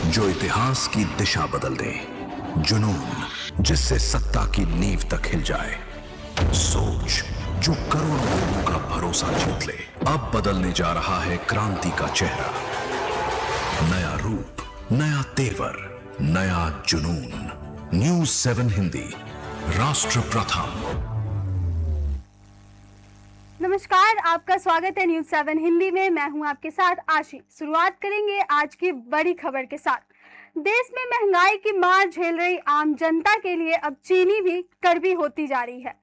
जो इतिहास की दिशा बदल दे, जुनून जिससे सत्ता की नींव तक हिल जाए, सोच जो करोड़ों लोगों का भरोसा जीत ले। अब बदलने जा रहा है क्रांति का चेहरा, नया रूप, नया तेवर, नया जुनून। न्यूज़ 7 हिंदी, राष्ट्र प्रथम। नमस्कार, आपका स्वागत है न्यूज़ 7 हिंदी में। मैं हूं आपके साथ आशी। शुरुआत करेंगे आज की बड़ी खबर के साथ। देश में महंगाई की मार झेल रही आम जनता के लिए अब चीनी भी कड़वी होती जा रही है।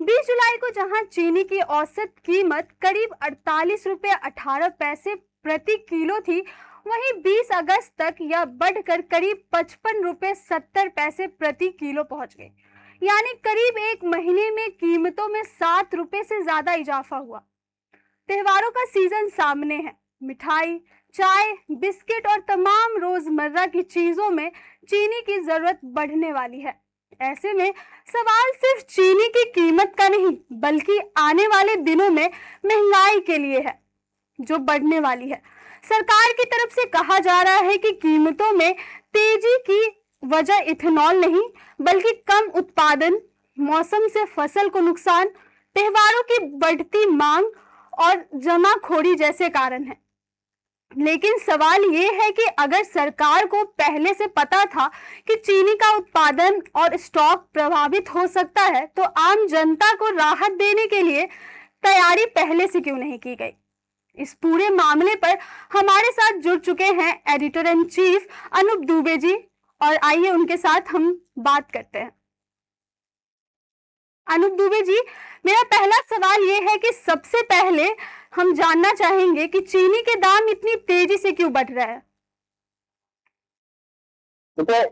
20 जुलाई को जहां चीनी की औसत कीमत करीब 48 रुपये 18 पैसे प्रति किलो थी, वहीं 20 अगस्त तक यह बढ़कर करीब 55 रुपये 70 पैसे प्रति किलो पहुंच गई। यानी करीब एक महीने में कीमतों में 7 रुपए से ज्यादा इजाफा हुआ। त्योहारों का सीजन सामने है। मिठाई, चाय, बिस्किट और तमाम रोजमर्रा की चीजों में चीनी की जरूरत बढ़ने वाली है। ऐसे में सवाल सिर्फ चीनी की कीमत का नहीं, बल्कि आने वाले दिनों में महंगाई के लिए है, जो बढ़ने वाली है। सरकार की तरफ से कहा जा रहा है कि कीमतों में तेजी की वजह इथेनॉल नहीं, बल्कि कम उत्पादन, मौसम से फसल को नुकसान, त्योहारों की बढ़ती मांग और जमाखोरी जैसे कारण हैं। लेकिन सवाल ये है कि अगर सरकार को पहले से पता था कि चीनी का उत्पादन और स्टॉक प्रभावित हो सकता है, तो आम जनता को राहत देने के लिए तैयारी पहले से क्यों नहीं की गई? इस पूरे मामले पर हमारे साथ जुड़ चुके हैं editor in chief Anoop Dubey ji, और आइए उनके साथ हम बात करते हैं। अनूप दुबे जी, मेरा पहला सवाल ये है कि सबसे पहले हम जानना चाहेंगे कि चीनी के दाम इतनी तेजी से क्यों बढ़ रहा है? देखिए,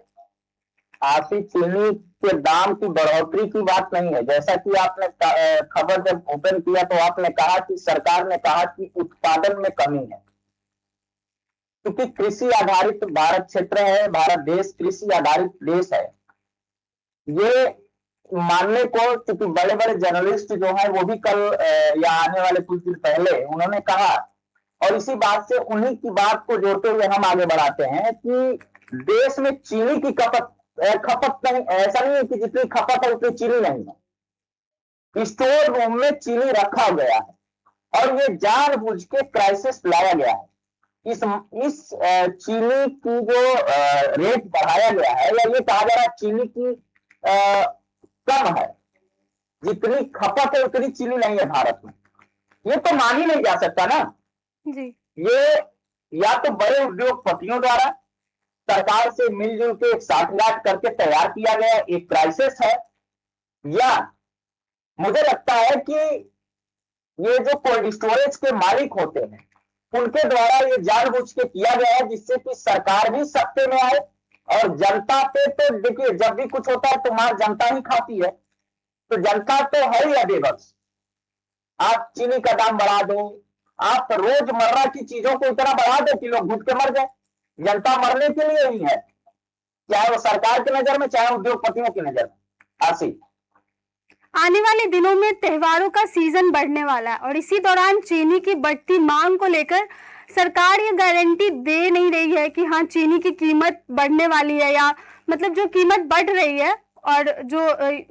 आशी, चीनी के दाम की बढ़ोतरी की बात नहीं है। जैसा कि आपने खबर जब ओपन किया तो आपने कहा कि सरकार ने कहा कि उत्पादन में कमी है, क्योंकि कृषि आधारित भारत क्षेत्र है, भारत देश कृषि आधारित देश है। ये मानने को, क्योंकि बड़े बड़े जर्नलिस्ट जो है वो भी कल या आने वाले कुछ दिन पहले उन्होंने कहा, और इसी बात से उन्हीं की बात को जोड़ते हुए हम आगे बढ़ाते हैं कि देश में चीनी की खपत नहीं, ऐसा नहीं है कि जितनी खपत है उतनी चीनी नहीं है। स्टोर रूम में चीनी रखा गया है और ये जानबूझ के क्राइसिस लाया गया है। इस चीनी की जो रेट बढ़ाया गया है, या ये कहा जा रहा है चीनी की कम है, जितनी खपत है उतनी चीनी नहीं है भारत में, ये तो मान ही नहीं जा सकता ना जी। ये या तो बड़े उद्योगपतियों द्वारा सरकार से मिलजुल के एक साठगांठ करके तैयार किया गया एक क्राइसिस है, या मुझे लगता है कि ये जो कोल्ड स्टोरेज के मालिक होते हैं उनके द्वारा ये जानबूझ के किया गया है, जिससे कि सरकार भी सत्ते में आए और जनता पे, तो देखिए जब भी कुछ होता है तो मार जनता ही खाती है, तो जनता तो है ही बेबस। आप चीनी का दाम बढ़ा दो, आप रोजमर्रा की चीजों को इतना बढ़ा दो कि लोग घुट के मर जाए। जनता मरने के लिए ही है, चाहे वो सरकार की नजर में, चाहे उद्योगपतियों की नजर में। आशी, आने वाले दिनों में त्योहारों का सीजन बढ़ने वाला है और इसी दौरान चीनी की बढ़ती मांग को लेकर सरकार ये गारंटी दे नहीं रही है कि हाँ, चीनी की कीमत बढ़ने वाली है, या मतलब जो कीमत बढ़ रही है और जो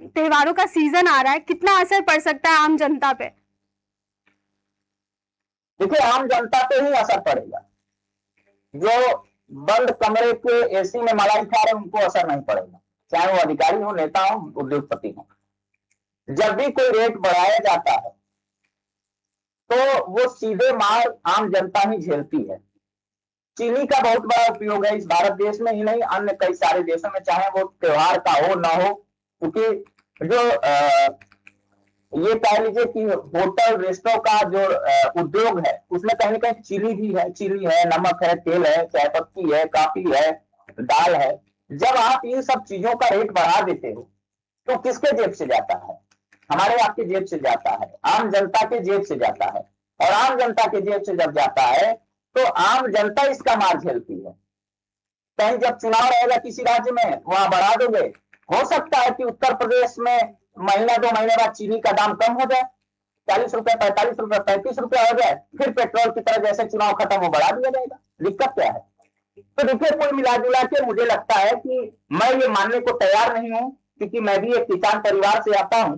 त्योहारों का सीजन आ रहा है, कितना असर पड़ सकता है आम जनता पे? देखिए, आम जनता पे ही असर पड़ेगा। जो बंद कमरे के एसी में मलाई खा रहे उनको असर नहीं पड़ेगा, चाहे वो अधिकारी हो, नेता हो, उद्योगपति हो। जब भी कोई रेट बढ़ाया जाता है तो वो सीधे मार आम जनता ही झेलती है। चीनी का बहुत बड़ा उपयोग है इस भारत देश में ही नहीं, अन्य कई सारे देशों में, चाहे वो त्योहार का हो ना हो, क्योंकि जो ये कह लीजिए कि होटल रेस्टों का जो उद्योग है उसमें कहीं ना कहीं चीनी है, नमक है, तेल है, चाय पत्ती है, काफी है, दाल है। जब आप इन सब चीजों का रेट बढ़ा देते हो तो किसके जेब से जाता है? हमारे आपके जेब से जाता है, आम जनता के जेब से जाता है। और आम जनता के जेब से जब जाता है तो आम जनता इसका मार झेलती है। कहीं जब चुनाव रहेगा किसी राज्य में, वहां बढ़ा दोगे, हो सकता है कि उत्तर प्रदेश में महीना 2 महीने बाद चीनी का दाम कम हो जाए, 40 रुपए, 45 रुपए, 35 रुपए हो जाए, फिर पेट्रोल की तरह जैसे चुनाव खत्म हो बढ़ा दिया जाएगा। दिक्कत क्या है? तो देखिए, कुल मिला जुला के मुझे लगता है कि मैं ये मानने को तैयार नहीं हूं, क्योंकि मैं भी एक किसान परिवार से आता हूं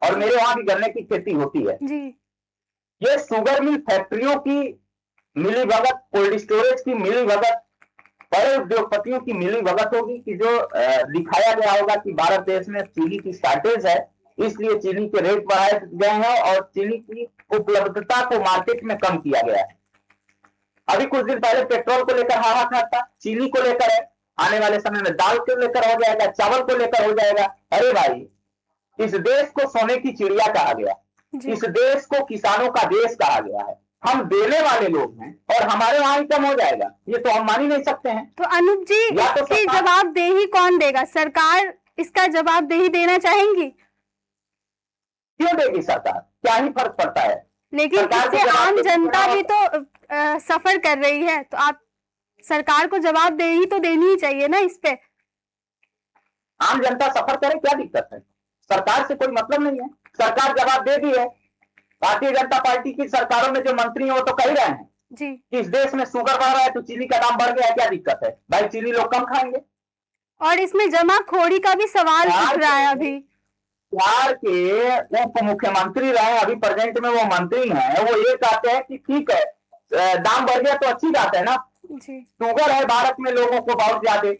और मेरे वहां भी गन्ने की खेती होती है। जी ये शुगर मिल फैक्ट्रियों की मिली भगत, कोल्ड स्टोरेज की मिली भगत, बड़े उद्योगपतियों की मिली भगत होगी कि जो दिखाया गया होगा कि भारत देश में चीनी की शॉर्टेज है, इसलिए चीनी के रेट बढ़ाए गए हैं और चीनी की उपलब्धता को मार्केट में कम किया गया है। अभी कुछ दिन पहले पेट्रोल को लेकर हाहाकार था, चीनी को लेकर है, आने वाले समय में दाल को लेकर हो जाएगा, चावल को लेकर हो जाएगा। अरे भाई, इस देश को सोने की चिड़िया कहा गया, इस देश को किसानों का देश कहा गया है, हम देने वाले लोग हैं और हमारे वहां ही कम हो जाएगा, ये तो हम मान ही नहीं सकते हैं। तो अनूप जी, इसकी जवाबदेही कौन देगा? सरकार इसका जवाबदेही देना चाहेंगी? क्यों देगी सरकार, क्या ही फर्क पड़ता है? लेकिन इससे आम जनता भी तो सफर कर रही है, तो आप सरकार को जवाबदेही तो देनी ही चाहिए ना इस पे। आम जनता सफर करे, क्या दिक्कत है? सरकार से कोई मतलब नहीं है, सरकार जवाब दे दी है। भारतीय जनता पार्टी की सरकारों में जो मंत्री हैं वो तो कह रहे हैं जी कि इस देश में शुगर बढ़ रहा है तो चीनी का दाम बढ़ गया है, क्या दिक्कत है भाई? चीनी लोग कम खाएंगे। और इसमें जमाखोरी का भी सवाल उठ रहा है। अभी बिहार के उप मुख्यमंत्री रहे, अभी प्रेजेंट में वो मंत्री हैं, वो ये कहते हैं कि ठीक है, दाम बढ़ गया तो अच्छी बात है ना, शुगर है भारत में लोगों को बहुत ज्यादा,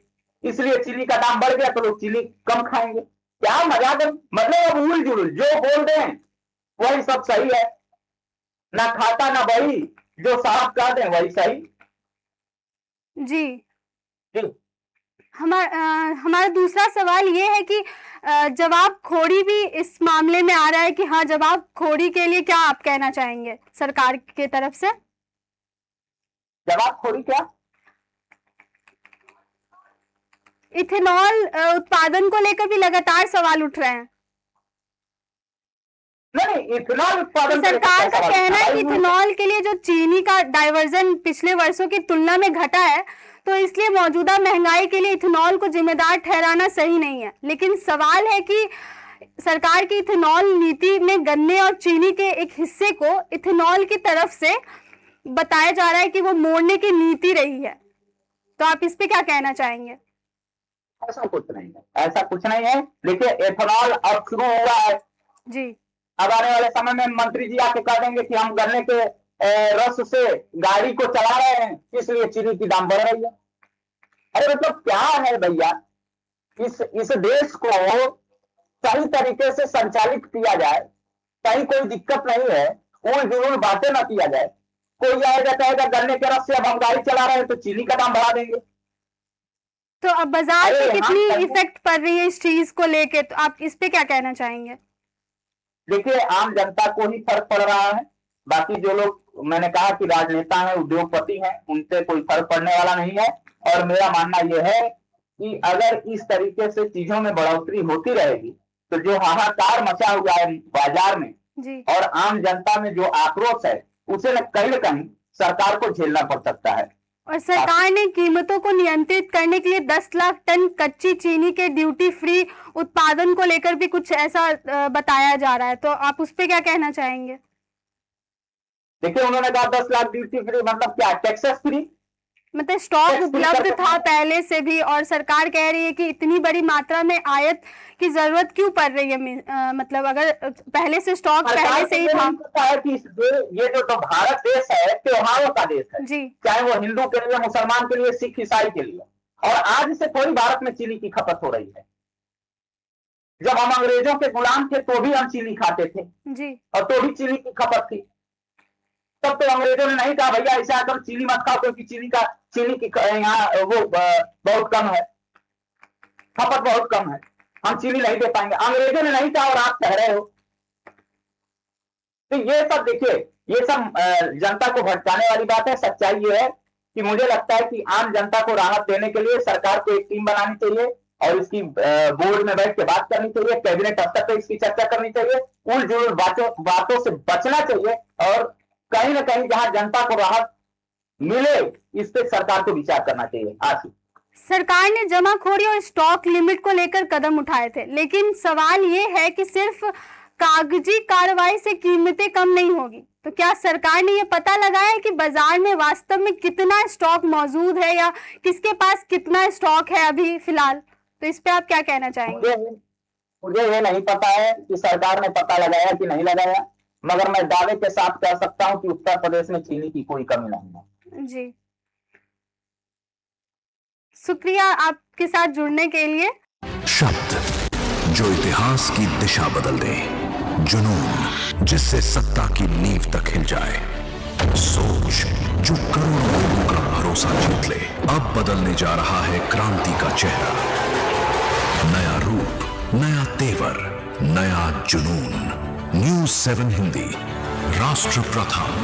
इसलिए चीनी का दाम बढ़ गया तो लोग चीनी कम खाएंगे। क्या मजाक है? मतलब अब उल जुल जो बोल दें वही सब सही है, ना खाता ना बही, जो साफ कर दें वही सही। जी जी हमारा दूसरा सवाल ये है कि जवाबखोरी भी इस मामले में आ रहा है कि हाँ, जवाबखोरी के लिए क्या आप कहना चाहेंगे सरकार की तरफ से? जवाबखोरी क्या? इथेनॉल उत्पादन को लेकर भी लगातार सवाल उठ रहे हैं। नहीं, इथेनॉल उत्पादन, सरकार का कहना है कि इथेनॉल के लिए जो चीनी का डाइवर्जन पिछले वर्षों की तुलना में घटा है, तो इसलिए मौजूदा महंगाई के लिए इथेनॉल को जिम्मेदार ठहराना सही नहीं है। लेकिन सवाल है कि सरकार की इथेनॉल नीति में गन्ने और चीनी के एक हिस्से को इथेनॉल की तरफ से बताया जा रहा है कि वो मोड़ने की नीति रही है, तो आप इस पे क्या कहना चाहेंगे? ऐसा कुछ नहीं है, ऐसा कुछ नहीं है। देखिए, एथेनॉल अब शुरू हुआ है जी, अब आने वाले समय में मंत्री जी आके कह देंगे कि हम गन्ने के रस से गाड़ी को चला रहे हैं, इसलिए चीनी की दाम बढ़ रही है। अरे मतलब क्या है भैया, इस देश को सही तरीके से संचालित किया जाए, कहीं कोई दिक्कत नहीं है, उल जुलूल बातें ना किया जाए। कोई आएगा कहेगा गन्ने के रस से अब हम गाड़ी चला रहे हैं तो चीनी का दाम बढ़ा देंगे। तो अब बाजार पे कितनी इफेक्ट पड़ रही है इस चीज को लेके, तो आप इस पे क्या कहना चाहेंगे? देखिए, आम जनता को ही फर्क पड़ रहा है, बाकी जो लोग मैंने कहा कि राजनेता हैं, उद्योगपति हैं, उनसे कोई फर्क पड़ने वाला नहीं है। और मेरा मानना यह है कि अगर इस तरीके से चीजों में बढ़ोतरी होती रहेगी तो जो हाहाकार मचा हुआ है बाजार में जी, और आम जनता में जो आक्रोश है, उसे न कहीं सरकार को झेलना पड़ सकता है। और सरकार ने कीमतों को नियंत्रित करने के लिए 10 लाख टन कच्ची चीनी के ड्यूटी फ्री उत्पादन को लेकर भी कुछ ऐसा बताया जा रहा है, तो आप उस पे क्या कहना चाहेंगे? देखिए, उन्होंने कहा 10 लाख ड्यूटी फ्री, मतलब क्या, टैक्सेस फ्री? मतलब स्टॉक उपलब्ध था पहले से भी, और सरकार कह रही है कि इतनी बड़ी मात्रा में आयात की जरूरत क्यों पड़ रही है? मतलब अगर पहले से स्टॉक पहले से ही था। है कि ये जो तो भारत देश है, त्योहारों का देश है जी, चाहे वो हिंदू के लिए, मुसलमान के लिए, सिख ईसाई के लिए। और आज से थोड़ी भारत में चीनी की खपत हो रही है। जब हम अंग्रेजों के गुलाम थे तो भी हम चीनी खाते थे जी, और तो भी चीनी की खपत थी। तब तो अंग्रेजों ने नहीं कहा भैया ऐसा आकर चीनी मत खाओ, क्योंकि चीनी की यहाँ वो बहुत कम है, खपत बहुत कम है, हम चीनी नहीं दे पाएंगे। अंग्रेजों ने नहीं कहा और आप कह रहे हो। तो ये सब देखिए, ये सब जनता को भटकाने वाली बात है। सच्चाई ये है कि मुझे लगता है कि आम जनता को राहत देने के लिए सरकार को एक टीम बनानी चाहिए और इसकी बोर्ड में बैठ के बात करनी चाहिए, कैबिनेट स्तर पर इसकी चर्चा करनी चाहिए, उन जुड़ बातों से बचना चाहिए और कहीं ना कहीं जहां जनता को राहत मिले इस पे सरकार को विचार करना चाहिए। आज सरकार ने जमाखोरी और स्टॉक लिमिट को लेकर कदम उठाए थे, लेकिन सवाल ये है कि सिर्फ कागजी कार्रवाई से कीमतें कम नहीं होगी, तो क्या सरकार ने ये पता लगाया है कि बाजार में वास्तव में कितना स्टॉक मौजूद है या किसके पास कितना स्टॉक है अभी फिलहाल? तो इस पे आप क्या कहना चाहेंगे? मुझे ये नहीं पता है कि सरकार ने पता लगाया कि नहीं लगाया, मगर मैं दावे के साथ कह सकता हूं कि उत्तर प्रदेश में चीनी की कोई कमी नहीं है। जी, शुक्रिया आपके साथ जुड़ने के लिए। शब्द जो इतिहास की दिशा बदल दे, जुनून जिससे सत्ता की नींव तक हिल जाए, सोच जो करोड़ों लोगों का भरोसा जीत ले। अब बदलने जा रहा है क्रांति का चेहरा, नया रूप, नया तेवर, नया जुनून। न्यूज़ 7 हिंदी, राष्ट्र प्रथम।